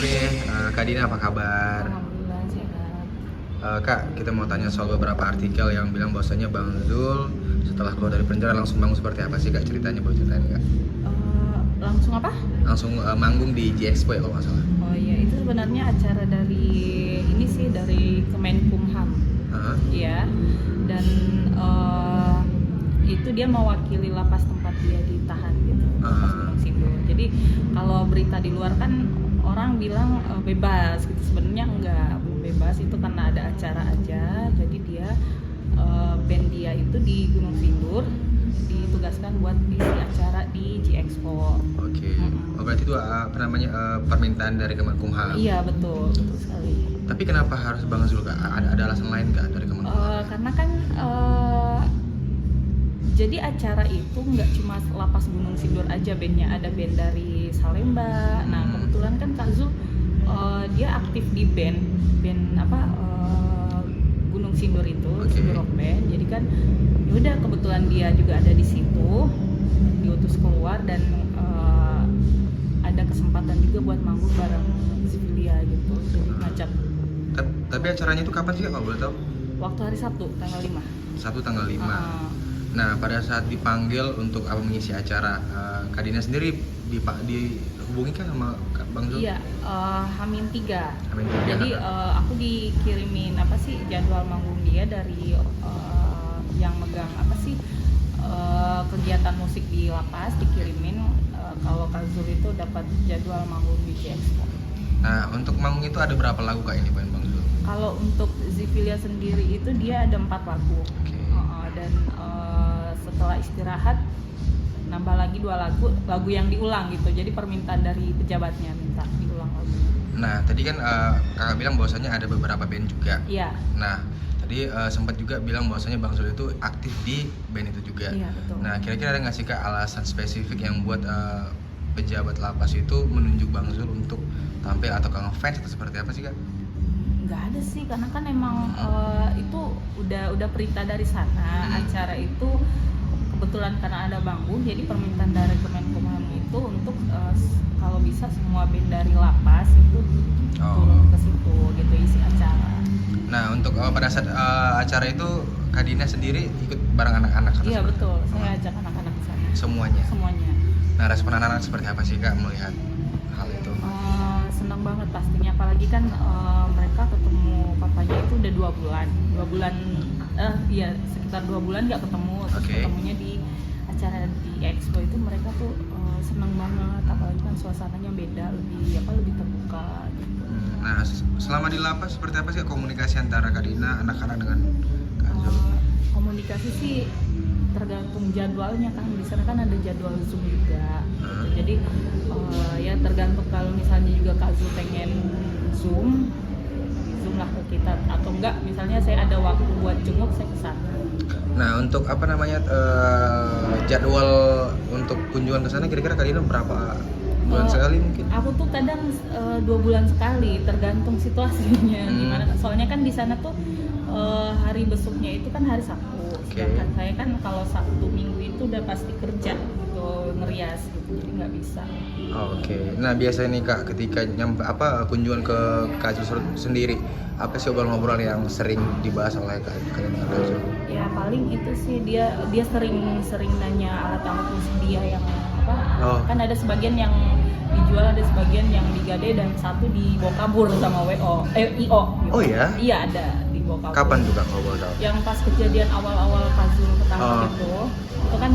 Oke, Kak Dina apa kabar? Alhamdulillah sehat. Kak, kita mau tanya soal beberapa artikel yang bilang bahwasanya Bang Zul setelah keluar dari penjara langsung bangun seperti apa sih Kak ceritanya? Boleh ceritain Kak? Langsung apa? Langsung manggung di G Expo ya kalau nggak salah. Oh iya, itu sebenarnya acara dari ini sih dari Kemenkumham, Heeh. ya. Dan itu dia mewakili lapas tempat dia ditahan gitu, lapas Gunung Sindur. Jadi kalau berita di luar kan orang bilang bebas gitu, sebenarnya enggak, belum bebas, itu karena ada acara aja. Jadi dia band dia itu di Gunung Sindur ditugaskan buat isi acara di G Expo. Oke. Oh, berarti itu apa namanya permintaan dari Kemenkumham. Iya betul sekali. Tapi kenapa harus Bang Zul Kak? Ada alasan lain Kak dari Kemenkumham? Karena kan jadi acara itu nggak cuma lapas Gunung Sindur aja bandnya, ada band dari Salemba. Nah kebetulan kan Kak Zul dia aktif di band Gunung Sindur itu, Sindur Rock Band. Jadi kan yaudah kebetulan dia juga ada di situ, diutus keluar dan ada kesempatan juga buat manggung bareng Zivilia gitu. Jadi ngajak. Tapi acaranya itu kapan sih Kak kalau boleh tahu? Waktu hari Sabtu tanggal 5. Sabtu tanggal 5. Nah, pada saat dipanggil untuk mengisi acara, Kak Dina sendiri dihubungi kan sama Bang Zul? Iya, Hamin 3. Hamin 3. Jadi aku dikirimin jadwal manggung dia dari yang megang kegiatan musik di lapas, dikirimin kalau Kak Zul itu dapat jadwal manggung di Expo. Nah, untuk manggung itu ada berapa lagu Kak ini Bang Zul? Kalau untuk Zivilia sendiri itu dia ada 4 lagu. Oke. Dan setelah istirahat nambah lagi 2 lagu yang diulang gitu. Jadi permintaan dari pejabatnya minta diulang lagu. Nah, tadi kan Kakak bilang bahwasanya ada beberapa band juga. Iya. Nah, tadi sempat juga bilang bahwasanya Bang Zul itu aktif di band itu juga. Iya, betul. Nah, kira-kira ada nggak sih Kak alasan spesifik yang buat pejabat lapas itu menunjuk Bang Zul untuk tampil atau ngefans atau seperti apa sih Kak? Nggak ada sih, karena kan emang itu udah perintah dari sana. Acara itu kebetulan karena ada manggung, jadi permintaan dari Kemenkumham itu untuk kalau bisa semua band dari lapas itu turun ke situ gitu isi acara. Nah, untuk pada saat acara itu Kak Dina sendiri ikut bareng anak-anak? Iya betul, saya ajak anak-anak ke sana. Semuanya? Semuanya. Nah, respon anak-anak seperti apa sih Kak melihat hal itu? Senang banget pastinya, apalagi kan mereka ketemu papanya itu udah 2 bulan. 2 bulan, sekitar 2 bulan nggak ketemu. Terus ketemunya di acara di Expo itu mereka tuh senang banget, apalagi kan suasananya beda, lebih terbuka gitu. Nah, selama di lapas seperti apa sih komunikasi antara Kak Dina, anak-anak dengan Kak Zul? Komunikasi sih tergantung jadwalnya kan, di sana kan ada jadwal Zoom juga gitu. Jadi ya tergantung, kalau misalnya juga Kak Zul pengen Zoom lah ke kita, atau enggak misalnya saya ada waktu buat jenguk, saya ke sana. Nah, untuk jadwal untuk kunjungan ke sana kira-kira Kak Dina berapa bulan sekali mungkin? Aku tuh kadang 2 bulan sekali, tergantung situasinya gimana. Soalnya kan di sana tuh hari besuknya itu kan hari Sabtu. Sedangkan saya kan kalau Sabtu Minggu itu udah pasti kerja gitu, ngerias gitu, jadi nggak bisa. Oke. Nah, biasanya nih Kak, ketika kunjungan ke Kak Zul sendiri, apa sih obrolan-obrolan yang sering dibahas oleh kalian dengan Kak Zul? Ya paling itu sih dia sering nanya alat-alat musik dia yang kan ada sebagian yang dijual, ada sebagian yang digade, dan satu dibawa kabur sama IO gitu. Oh ya? Iya, ada dibawa kabur. Kapan tuh Kak kalau boleh tahu? Yang pas kejadian awal-awal Kak Zul ketangkep itu kan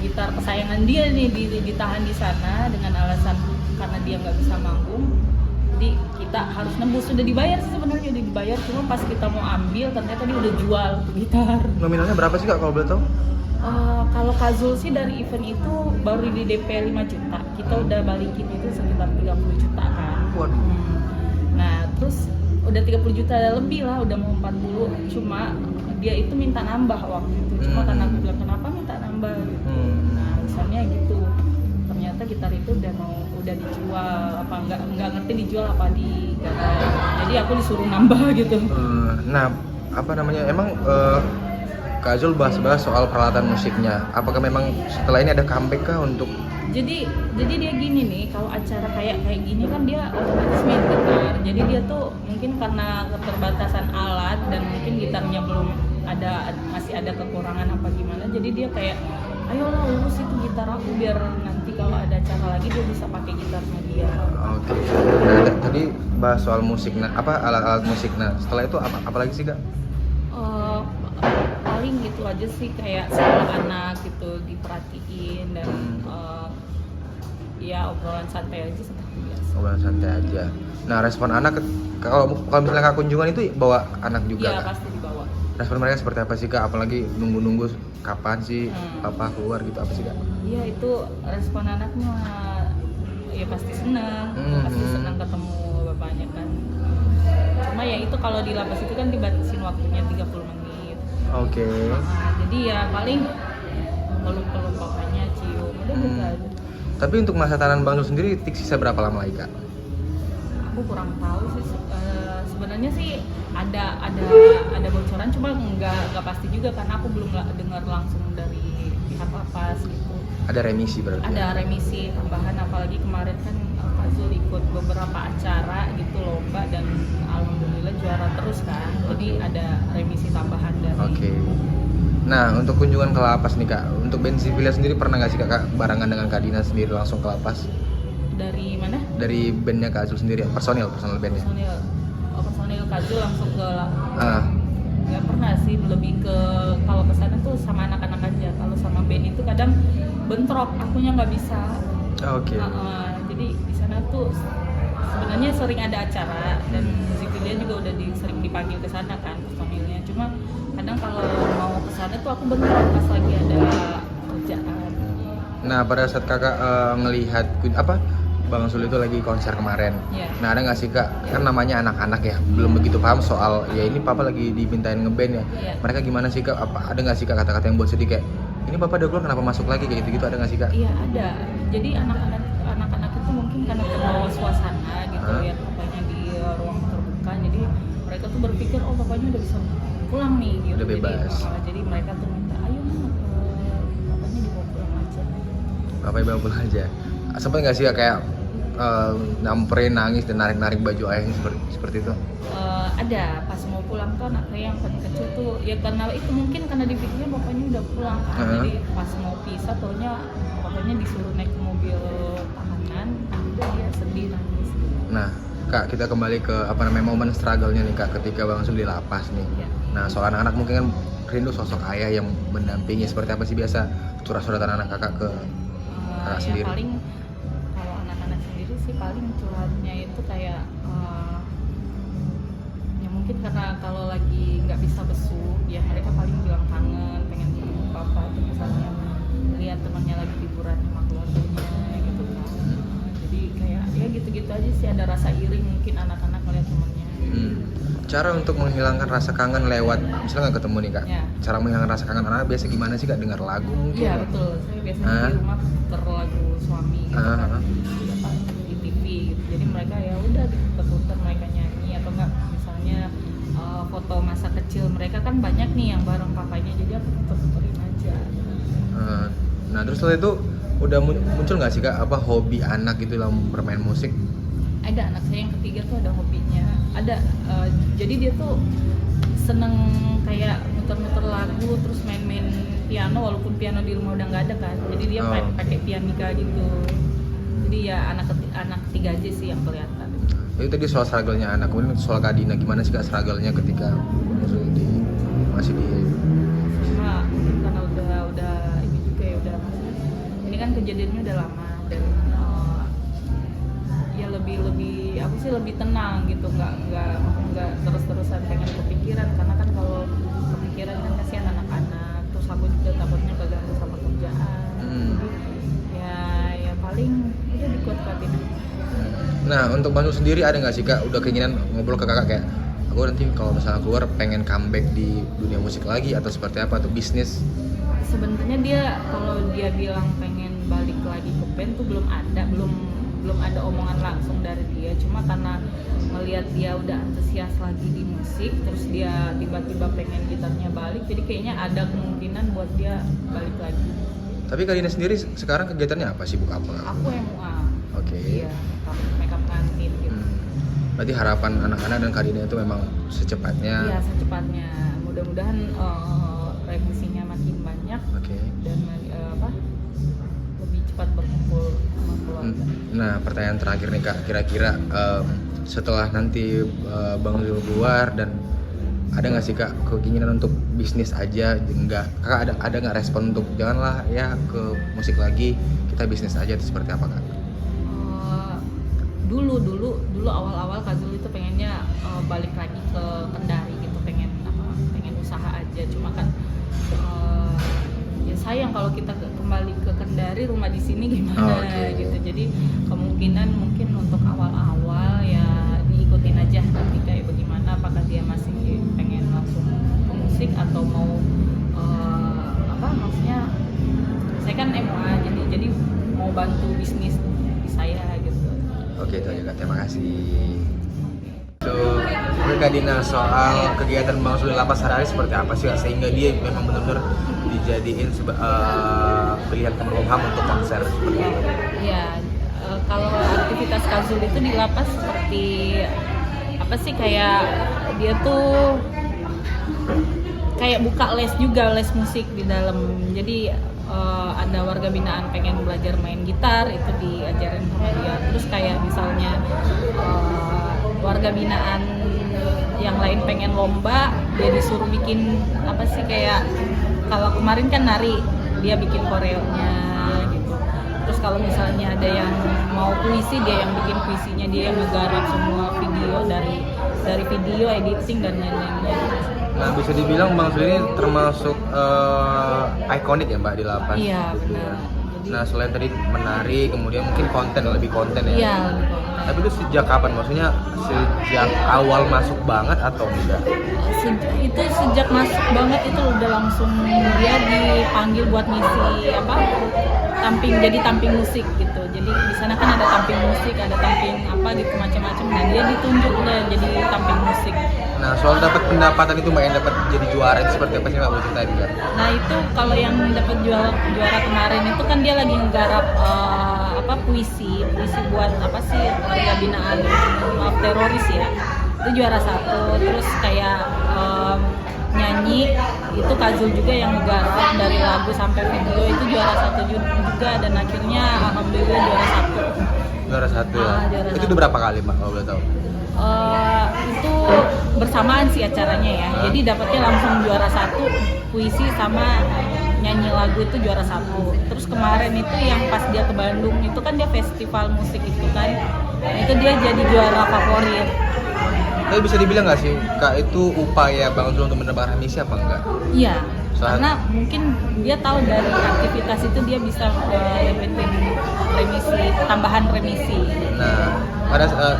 gitar kesayangan dia nih ditahan di sana dengan alasan karena dia nggak bisa manggung. Jadi kita harus nembus, sudah dibayar sih sebenarnya, cuma pas kita mau ambil ternyata dia udah jual tuh gitar. Nominalnya berapa sih Kak kalau boleh tahu? Kalau Kak Zul sih dari event itu baru di DP 5 juta, kita udah balikin itu sekitar 30 juta kan. Waduh. Nah terus udah 30 juta lebih lah, udah mau 40, cuma dia itu minta nambah waktu itu, cuma karena aku bilang kenapa minta nambah gitu. Nah misalnya gitu, ternyata gitar itu udah dijual, apa nggak ngerti dijual apa digadai, jadi aku disuruh nambah gitu. Nah, emang Kak Azul bahas-bahas soal peralatan musiknya. Apakah memang setelah ini ada comeback kah untuk Jadi dia gini nih, kalau acara kayak gini kan dia otomatis main gitar. Jadi dia tuh mungkin karena keterbatasan alat dan mungkin gitarnya belum ada, masih ada kekurangan apa gimana. Jadi dia kayak, ayolah urus itu gitar aku biar nanti kalau ada acara lagi dia bisa pakai gitarnya dia. Oke. Nah, tadi bahas soal musik, nah apa alat-alat musik. Nah, setelah itu apa lagi sih Kak? Eh, paling gitu aja sih, kayak sekolah anak gitu diperhatiin dan ya obrolan santai aja seperti biasa. Obrolan santai aja. Nah, respon anak kalau misalnya Kak kunjungan itu bawa anak juga Iya Kak? pasti dibawa. Respon mereka seperti apa sih Kak? Apalagi nunggu-nunggu kapan sih papa keluar gitu, apa sih Kak? Iya itu respon anaknya ya pasti senang, pasti senang ketemu bapaknya kan. Cuma ya itu kalau di lapas itu kan dibatasin waktunya 30 menit. Oke. Jadi ya paling peluk-peluk bapaknya, cium, udah gitu aja. Tapi untuk masa tahanan Bang Zul sendiri sisa berapa lama lagi Kak? Aku kurang tahu sih, sebenarnya sih ada bocoran, cuma nggak pasti juga karena aku belum dengar langsung dari pihak lapas gitu. Ada remisi berarti? Ada remisi tambahan, apalagi kemarin kan Pak Zul ikut beberapa acara gitu lomba dan alhamdulillah juara terus kan, jadi ada remisi tambahan dari. Oke. Nah, untuk kunjungan ke lapas nih Kak, untuk band Sivilia sendiri pernah nggak sih Kak barengan dengan Kak Dina sendiri langsung ke lapas? Dari mana? Dari bandnya Kak Azul sendiri, personil bandnya? Personil Kak Zul langsung ke Ah, nggak pernah sih, lebih ke kalau kesana tuh sama anak-anak aja. Kalau sama band itu kadang bentrok, akunya nggak bisa. oke. Jadi di sana tuh sebenarnya sering ada acara dan Zikilia juga udah sering dipanggil ke sana kan personilnya. Cuma kadang kalau mau ke sana tuh aku bentrok pas lagi ada kerjaan. Nah, pada saat Kakak ngelihat Bang Zul itu lagi konser kemarin. Iya. Nah, ada nggak sih Kak, kan namanya anak-anak ya, belum begitu paham soal ya ini papa lagi dimintain ngeband ya. Iya. Mereka gimana sih Kak? Ada nggak sih Kak kata-kata yang buat sedih kayak ini papa udah keluar kenapa masuk lagi kayak gitu-gitu, ada nggak sih Kak? Iya ada. Jadi anak-anak itu mungkin karena terbawa suasana gitu ya, papanya di ruang terbuka. Jadi mereka tuh berpikir oh papanya udah bisa pulang nih gitu. Udah bebas. Jadi mereka tuh minta ayo papanya dibawa pulang aja. Papa bawa pulang aja. Sempat nggak sih Kak kayak nyamperin, nangis dan narik-narik baju ayahnya seperti itu? Ada, pas mau pulang tuh anaknya yang paling kecil tuh ya karena itu mungkin karena dipikirnya bapaknya udah pulang kan. Jadi pas mau pisah taunya bapaknya disuruh naik ke mobil tahanan, udah dia sedih nangis. Nah Kak, kita kembali ke momen struggle-nya nih Kak ketika Bang Zul di lapas nih. Ya. Nah, soal anak-anak mungkin kan rindu sosok ayah yang mendampingi. Seperti apa sih biasa curhat-curhatan anak kakak ke kakak sendiri? Paling kalau anak-anak sendiri sih paling curhatnya itu kayak ya mungkin karena kalau lagi nggak bisa besuk ya mereka paling bilang kangen, pengen ketemu papa tuh misalnya lihat temannya lagi liburan sama keluarganya gitu kan. Jadi kayak ya gitu-gitu aja sih, ada rasa iri mungkin anak-anak ngeliat temannya. Cara untuk menghilangkan rasa kangen lewat misalnya nggak ketemu nih Kak, Ya. cara menghilangkan rasa kangen anak biasa gimana sih Kak? Dengar lagu mungkin? Iya betul, saya biasanya di rumah puter lagu suami gitu kan, di TV gitu. Jadi mereka ya udah diputer-puter, mereka nyanyi atau enggak misalnya foto masa kecil mereka kan banyak nih yang bareng papanya, jadi aku puter-puterin aja. Nah terus setelah itu udah muncul nggak sih Kak hobi anak gitu dalam bermain musik? Ada anak saya yang ketiga tuh ada hobinya, ada jadi dia tuh seneng kayak muter-muter lagu terus main-main piano walaupun piano di rumah udah nggak ada kan, jadi dia pakai pianika gitu. Jadi ya anak ketiga aja sih yang kelihatan. Itu tadi soal struggle-nya anak, kemudian soal Kak Dina, gimana sih Kak struggle-nya ketika masih di Cuma karena udah ini juga ya udah, ini kan kejadiannya udah lama dan ya lebih aku sih lebih tenang gitu, nggak terus-terusan pengen kepikiran, karena kan kalau kepikiran kan kasihan anak-anak, terus aku juga takutnya keganggu sama kerjaan. Jadi ya paling udah dikuat-kuatin aja. Nah untuk Bang Zul sendiri ada nggak sih Kak udah keinginan ngobrol ke kakak kayak aku nanti kalau misalnya keluar pengen comeback di dunia musik lagi atau seperti apa, atau bisnis? Sebenarnya dia kalau dia bilang pengen balik lagi ke band tuh belum belum ada omongan langsung dari dia, cuma karena melihat dia udah antusias lagi di musik, terus dia tiba-tiba pengen gitarnya balik, jadi kayaknya ada kemungkinan buat dia balik lagi. Tapi Kak Dina sendiri sekarang kegiatannya apa, sibuk apa? Aku MUA. Oke. Iya, makeup pengantin gitu. Berarti harapan anak-anak dan Kak Dina itu memang secepatnya. Iya, secepatnya. Mudah-mudahan revisinya makin banyak. Oke. Dan lebih cepat berkumpul sama keluarga. Nah, pertanyaan terakhir nih Kak, kira-kira setelah nanti Bang Zul keluar, dan ada nggak sih Kak keinginan untuk bisnis aja? Kakak ada nggak respon untuk janganlah ya ke musik lagi, kita bisnis aja, itu seperti apa Kak? Dulu awal-awal Kak Zul itu pengennya balik lagi ke Kendari gitu, pengen usaha aja, cuma kan ya sayang kalau kita kembali ke Kendari, rumah di sini gimana gitu. Jadi kemungkinan mungkin untuk awal-awal ya diikutin aja nanti kayak bagaimana, apakah dia masih pengen langsung ke musik atau mau maksudnya saya kan MUA, jadi mau bantu bisnis di saya gitu. Oke, itu aja Kak, terima kasih. Kak Dina, soal kegiatan Bang Zul di lapas hari-hari seperti apa sih Kak? Sehingga dia memang benar-benar dijadiin pilihan Kemenkum HAM untuk konser seperti itu. Iya, kalau aktivitas Kak Zul itu di lapas seperti apa sih, kayak dia tuh kayak buka les juga, les musik di dalam. Jadi ada warga binaan pengen belajar main gitar, itu diajarin sama dia. Terus kayak misalnya warga binaan yang lain pengen lomba, dia disuruh bikin apa sih, kayak kalau kemarin kan nari, dia bikin koreonya gitu. Terus kalau misalnya ada yang mau puisi, dia yang bikin puisinya, dia yang ngegarap semua video dari video editing dan lain-lainnya. Nah, bisa dibilang Bang Zul ini termasuk ikonik ya Mbak di lapas. Iya, benar. Nah, selain tadi menari, kemudian mungkin lebih konten ya? Iya, lebih konten. Tapi itu sejak kapan? Maksudnya sejak awal masuk banget atau enggak? Itu sejak masuk banget itu udah langsung dia dipanggil buat ngisi jadi tamping musik gitu. Jadi di sana kan ada tamping musik, ada tamping apa gitu macam-macam. Nah, dia ditunjuk udah jadi tamping musik. Nah, soal dapat pendapatan itu Mbak, yang dapat jadi juara itu seperti apa sih Mbak, boleh ceritain Mbak? Nah, itu kalau yang dapat juara kemarin itu kan dia lagi nggarap puisi buat apa sih, warga binaan maaf teroris ya. Itu juara 1. Terus kayak nyanyi itu Kak Zul juga yang nggarap, dari lagu sampai video itu juara 1 juga, dan akhirnya alhamdulillah juara 1. Juara 1 ya? Itu udah berapa kali Mbak kalau boleh tahu? Itu bersamaan sih acaranya ya. Jadi dapatnya langsung juara 1 puisi sama nyanyi lagu, itu juara 1. Terus kemarin itu yang pas dia ke Bandung itu kan dia festival musik itu kan, nah, itu dia jadi juara favorit. Tapi bisa dibilang nggak sih Kak, itu upaya Bang Zul untuk mendapatkan remisi apa enggak? Iya, karena mungkin dia tahu dari aktivitas itu dia bisa dapetin tambahan remisi. Nah,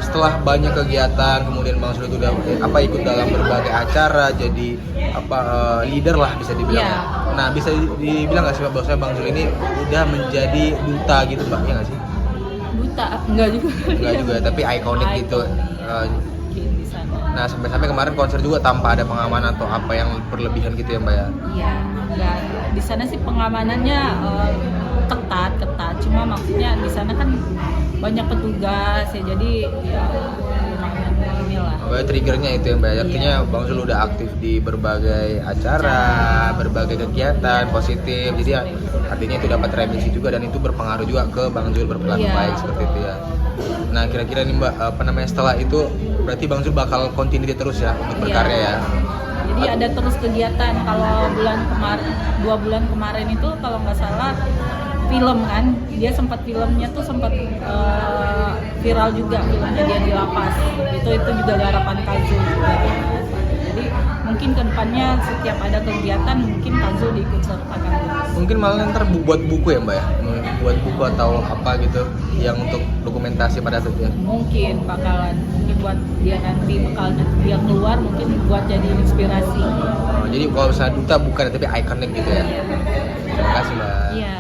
setelah banyak kegiatan, kemudian Bang Zul itu udah ikut dalam berbagai acara, jadi leader lah bisa dibilang. Yeah. Nah, bisa dibilang nggak sih Mbak, bahwasanya Bang Zul ini udah menjadi duta gitu Mbak, ya nggak sih? Duta? Enggak juga. Enggak juga, tapi ikonik gitu. Nah, sampai kemarin konser juga tanpa ada pengamanan atau apa yang berlebihan gitu ya Mbak ya? Iya, enggak. Di sana sih pengamanannya ketat. Cuma maksudnya di sana kan banyak petugas ya, jadi ya lumayan inilah. Triggernya itu ya Mbak. Artinya Bang Zul udah aktif di berbagai acara, berbagai kegiatan positif. Jadi artinya itu dapat remisi juga, dan itu berpengaruh juga ke Bang Zul berperilaku baik seperti itu ya. Nah, kira-kira nih Mbak, setelah itu berarti Bang Zul bakal continue terus ya untuk berkarya ya? Jadi ada terus kegiatan. Kalau 2 bulan kemarin itu kalau nggak salah film kan, dia filmnya tuh sempat viral juga, filmnya dia di lapas. Itu juga garapan Kak Zul juga. Jadi mungkin kedepannya setiap ada kegiatan mungkin Kak Zul diikut sertakan. Mungkin malah ntar buat buku ya Mbak ya? Buat buku atau apa gitu yang untuk dokumentasi pada saat itu? Mungkin buat dia nanti dia keluar, mungkin buat jadi inspirasi. Jadi kalau misalnya duta bukan, tapi ikonik gitu ya? Terima kasih Mbak. Iya.